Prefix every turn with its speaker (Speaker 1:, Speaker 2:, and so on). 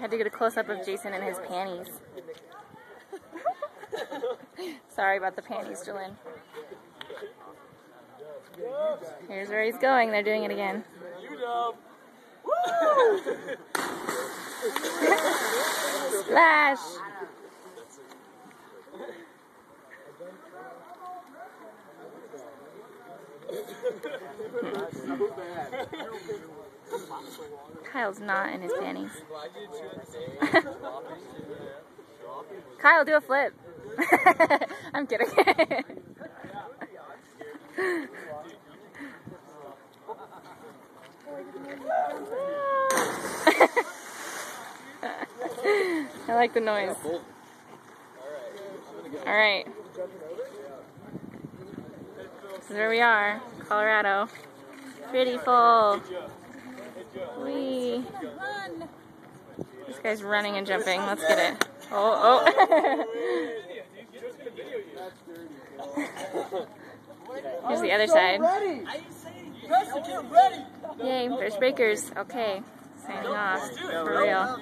Speaker 1: I had to get a close-up of Jason and his panties. Sorry about the panties, Jalen. Here's where he's going. They're doing it again. Splash! Kyle's not in his panties. Kyle, do a flip. I'm kidding. I like the noise. Alright. This is where we are. Colorado. Pretty full. Whee. This guy's running and jumping. Let's get it. Oh, oh. Here's the other side. Yay, there's breakers. Okay, signing off. For real.